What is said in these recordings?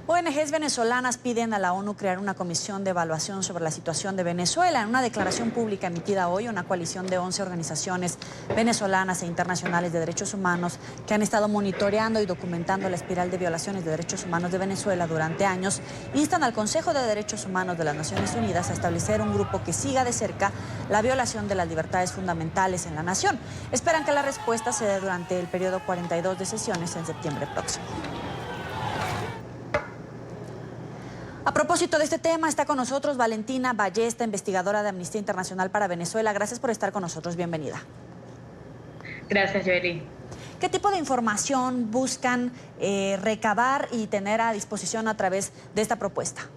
ONGs venezolanas piden a la ONU crear una comisión de evaluación sobre la situación de Venezuela. En una declaración pública emitida hoy, una coalición de 11 organizaciones venezolanas e internacionales de derechos humanos que han estado monitoreando y documentando la espiral de violaciones de derechos humanos de Venezuela durante años, instan al Consejo de Derechos Humanos de las Naciones Unidas a establecer un grupo que siga de cerca la violación de las libertades fundamentales en la nación. Esperan que la respuesta se dé durante el periodo 42 de sesiones en septiembre próximo. A propósito de este tema, está con nosotros Valentina Ballesta, investigadora de Amnistía Internacional para Venezuela. Gracias por estar con nosotros. Bienvenida. Gracias, Joely. ¿Qué tipo de información buscan recabar y tener a disposición a través de esta propuesta?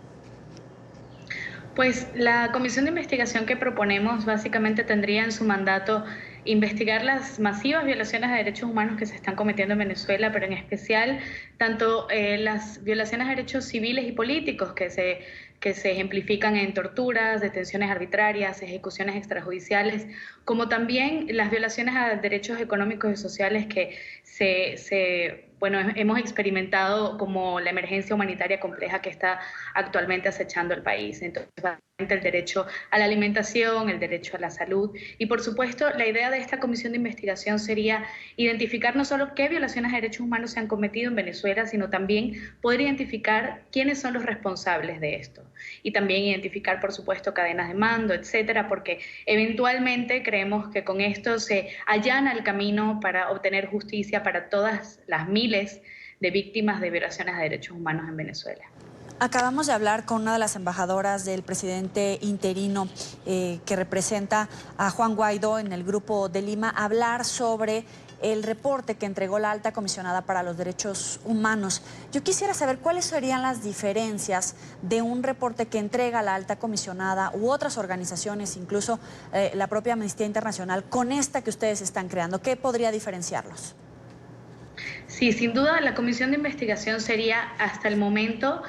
Pues la comisión de investigación que proponemos básicamente tendría en su mandato investigar las masivas violaciones a derechos humanos que se están cometiendo en Venezuela, pero en especial tanto las violaciones a derechos civiles y políticos que se ejemplifican en torturas, detenciones arbitrarias, ejecuciones extrajudiciales, como también las violaciones a derechos económicos y sociales que hemos experimentado, como la emergencia humanitaria compleja que está actualmente acechando el país. Entonces, el derecho a la alimentación, el derecho a la salud y, por supuesto, la idea de esta comisión de investigación sería identificar no solo qué violaciones a derechos humanos se han cometido en Venezuela, sino también poder identificar quiénes son los responsables de esto y también identificar, por supuesto, cadenas de mando, etcétera, porque eventualmente creemos que con esto se allana el camino para obtener justicia para todas las miles de víctimas de violaciones a derechos humanos en Venezuela. Acabamos de hablar con una de las embajadoras del presidente interino que representa a Juan Guaidó en el Grupo de Lima, hablar sobre el reporte que entregó la alta comisionada para los derechos humanos. Yo quisiera saber cuáles serían las diferencias de un reporte que entrega la alta comisionada u otras organizaciones, incluso la propia Amnistía Internacional, con esta que ustedes están creando. ¿Qué podría diferenciarlos? Sí, sin duda la comisión de investigación sería hasta el momento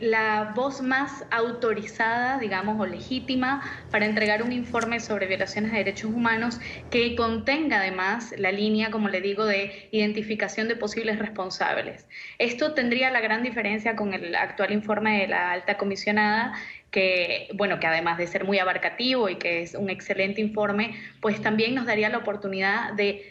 la voz más autorizada, digamos, o legítima para entregar un informe sobre violaciones de derechos humanos que contenga además la línea, como le digo, de identificación de posibles responsables. Esto tendría la gran diferencia con el actual informe de la alta comisionada, que además de ser muy abarcativo y que es un excelente informe, pues también nos daría la oportunidad de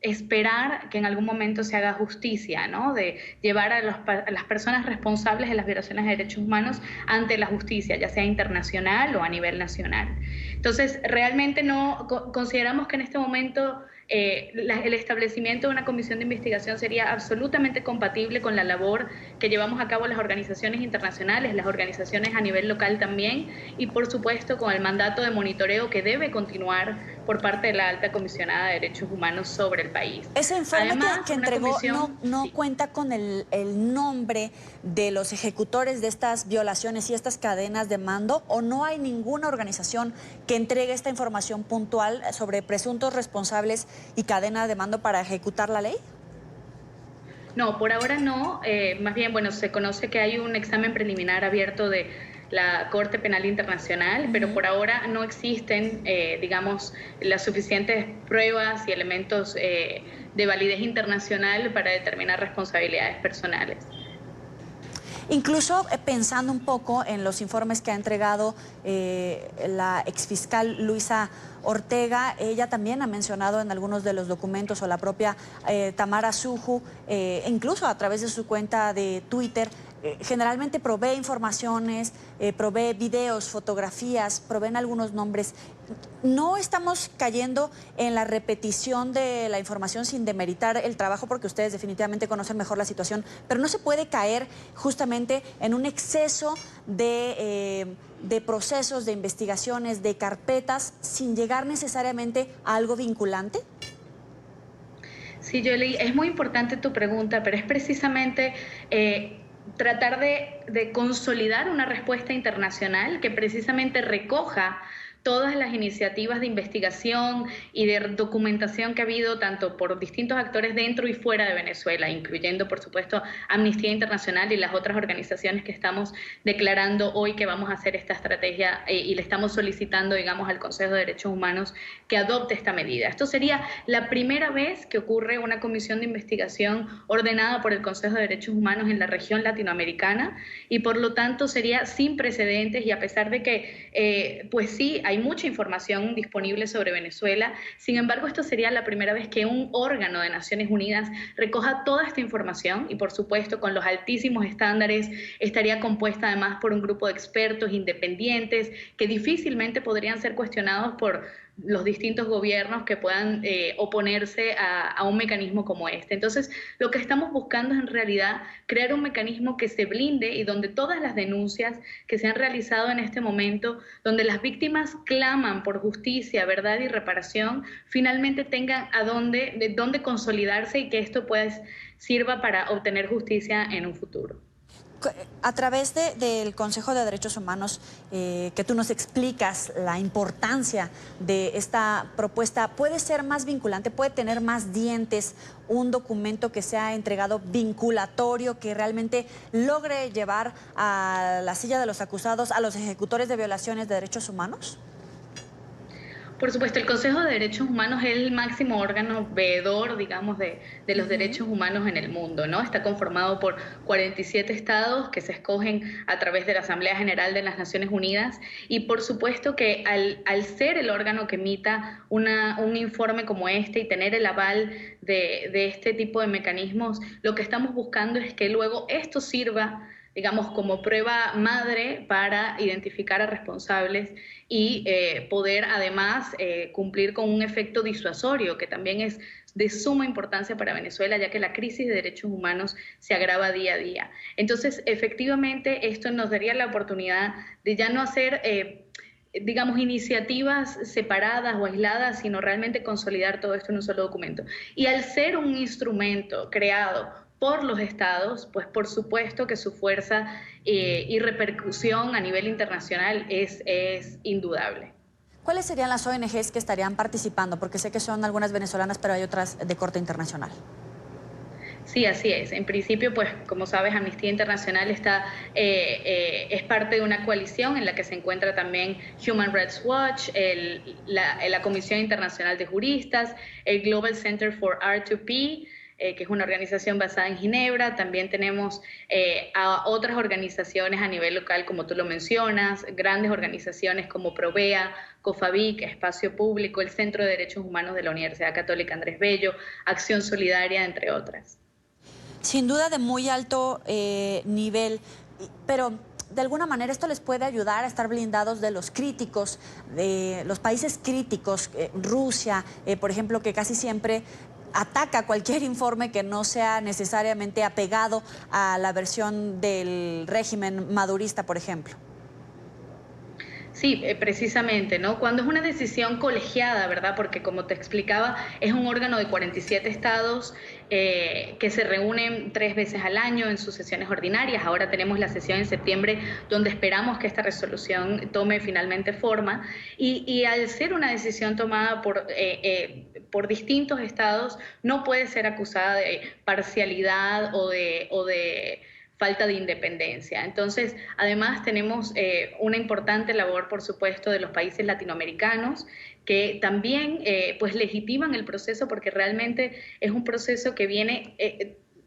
esperar que en algún momento se haga justicia, ¿no? De llevar a las personas responsables de las violaciones de derechos humanos ante la justicia, ya sea internacional o a nivel nacional. Entonces, realmente no consideramos que en este momento el establecimiento de una comisión de investigación sería absolutamente compatible con la labor que llevamos a cabo las organizaciones internacionales, las organizaciones a nivel local también, y por supuesto con el mandato de monitoreo que debe continuar por parte de la alta comisionada de derechos humanos sobre el país. Ese informe Además, que entregó no sí, cuenta con el nombre de los ejecutores de estas violaciones y estas cadenas de mando, ¿o no hay ninguna organización que entregue esta información puntual sobre presuntos responsables y cadena de mando para ejecutar la ley? no, por ahora no. Más bien, se conoce que hay un examen preliminar abierto de la Corte Penal Internacional, pero por ahora no existen, digamos, las suficientes pruebas y elementos de validez internacional para determinar responsabilidades personales. Incluso pensando un poco en los informes que ha entregado la exfiscal Luisa Ortega, ella también ha mencionado en algunos de los documentos, o la propia Tamara Suju, incluso a través de su cuenta de Twitter, generalmente provee informaciones, provee videos, fotografías, proveen algunos nombres. No estamos cayendo en la repetición de la información sin demeritar el trabajo, porque ustedes definitivamente conocen mejor la situación, pero no se puede caer justamente en un exceso de procesos, de investigaciones, de carpetas, sin llegar necesariamente a algo vinculante. Sí, Joely, es muy importante tu pregunta, pero es precisamente tratar de consolidar una respuesta internacional que precisamente recoja todas las iniciativas de investigación y de documentación que ha habido tanto por distintos actores dentro y fuera de Venezuela, incluyendo, por supuesto, Amnistía Internacional y las otras organizaciones que estamos declarando hoy que vamos a hacer esta estrategia y le estamos solicitando, digamos, al Consejo de Derechos Humanos que adopte esta medida. Esto sería la primera vez que ocurre una comisión de investigación ordenada por el Consejo de Derechos Humanos en la región latinoamericana y, por lo tanto, sería sin precedentes y a pesar de que, pues sí, hay mucha información disponible sobre Venezuela. Sin embargo, esto sería la primera vez que un órgano de Naciones Unidas recoja toda esta información y, por supuesto, con los altísimos estándares, estaría compuesta además por un grupo de expertos independientes que difícilmente podrían ser cuestionados por los distintos gobiernos que puedan oponerse a un mecanismo como este. Entonces, lo que estamos buscando es en realidad crear un mecanismo que se blinde y donde todas las denuncias que se han realizado en este momento, donde las víctimas claman por justicia, verdad y reparación, finalmente tengan de dónde consolidarse y que esto pues sirva para obtener justicia en un futuro. A través del Consejo de Derechos Humanos, que tú nos explicas la importancia de esta propuesta, ¿puede ser más vinculante, puede tener más dientes un documento que sea entregado vinculatorio, que realmente logre llevar a la silla de los acusados a los ejecutores de violaciones de derechos humanos? Por supuesto, el Consejo de Derechos Humanos es el máximo órgano veedor, digamos, de los derechos humanos en el mundo, ¿no? Está conformado por 47 estados que se escogen a través de la Asamblea General de las Naciones Unidas y, por supuesto, que al ser el órgano que emita un informe como este y tener el aval de este tipo de mecanismos, lo que estamos buscando es que luego esto sirva, digamos, como prueba madre para identificar a responsables y poder además cumplir con un efecto disuasorio que también es de suma importancia para Venezuela, ya que la crisis de derechos humanos se agrava día a día. Entonces, efectivamente, esto nos daría la oportunidad de ya no hacer digamos, iniciativas separadas o aisladas, sino realmente consolidar todo esto en un solo documento. Y al ser un instrumento creado por los estados, pues por supuesto que su fuerza y repercusión a nivel internacional es indudable. ¿Cuáles serían las ONGs que estarían participando? Porque sé que son algunas venezolanas, pero hay otras de corte internacional. Sí, así es. En principio, pues, como sabes, Amnistía Internacional es parte de una coalición en la que se encuentra también Human Rights Watch, la Comisión Internacional de Juristas, el Global Center for R2P, que es una organización basada en Ginebra. También tenemos a otras organizaciones a nivel local, como tú lo mencionas, grandes organizaciones como Provea, COFAVIC, Espacio Público, el Centro de Derechos Humanos de la Universidad Católica Andrés Bello, Acción Solidaria, entre otras. Sin duda de muy alto nivel, pero de alguna manera esto les puede ayudar a estar blindados de los críticos, de los países críticos, Rusia, por ejemplo, que casi siempre ataca cualquier informe que no sea necesariamente apegado a la versión del régimen madurista, por ejemplo. Sí, precisamente, ¿no? Cuando es una decisión colegiada, ¿verdad? Porque como te explicaba, es un órgano de 47 estados que se reúnen 3 veces al año en sus sesiones ordinarias. Ahora tenemos la sesión en septiembre donde esperamos que esta resolución tome finalmente forma. Y al ser una decisión tomada por distintos estados, no puede ser acusada de parcialidad o de falta de independencia. Entonces, además tenemos una importante labor, por supuesto, de los países latinoamericanos que también pues legitiman el proceso porque realmente es un proceso que viene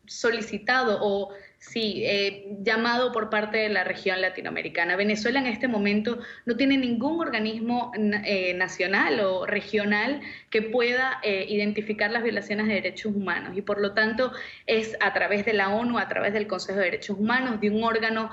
solicitado o sí, llamado por parte de la región latinoamericana. Venezuela en este momento no tiene ningún organismo nacional o regional que pueda identificar las violaciones de derechos humanos y por lo tanto es a través de la ONU, a través del Consejo de Derechos Humanos, de un órgano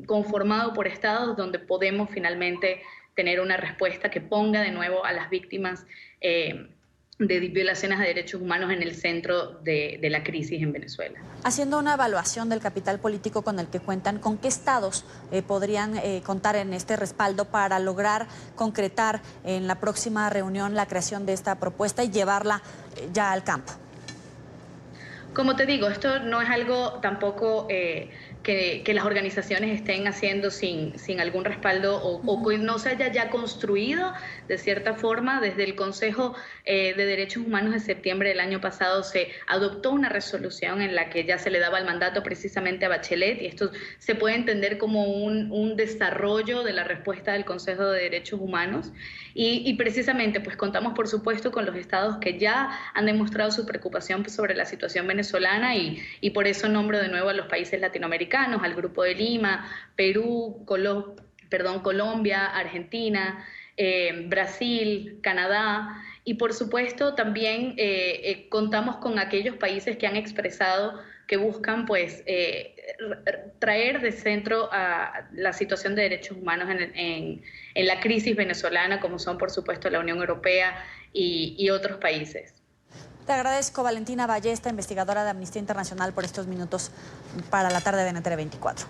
conformado por estados donde podemos finalmente tener una respuesta que ponga de nuevo a las víctimas de violaciones de derechos humanos en el centro de la crisis en Venezuela. Haciendo una evaluación del capital político con el que cuentan, ¿con qué estados podrían contar en este respaldo para lograr concretar en la próxima reunión la creación de esta propuesta y llevarla ya al campo? Como te digo, esto no es algo tampoco que las organizaciones estén haciendo sin algún respaldo o que no se haya ya construido de cierta forma. Desde el Consejo de Derechos Humanos de septiembre del año pasado se adoptó una resolución en la que ya se le daba el mandato precisamente a Bachelet, y esto se puede entender como un desarrollo de la respuesta del Consejo de Derechos Humanos. Y precisamente pues contamos por supuesto con los estados que ya han demostrado su preocupación sobre la situación venezolana, y por eso nombro de nuevo a los países latinoamericanos, al Grupo de Lima, Perú, Colombia, Argentina, Brasil, Canadá, y por supuesto también contamos con aquellos países que han expresado que buscan pues traer de centro a la situación de derechos humanos en la crisis venezolana, como son por supuesto la Unión Europea y otros países. Te agradezco, Valentina Ballesta, investigadora de Amnistía Internacional, por estos minutos para la tarde de NTN 24.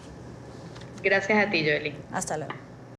Gracias a ti, Joely. Hasta luego.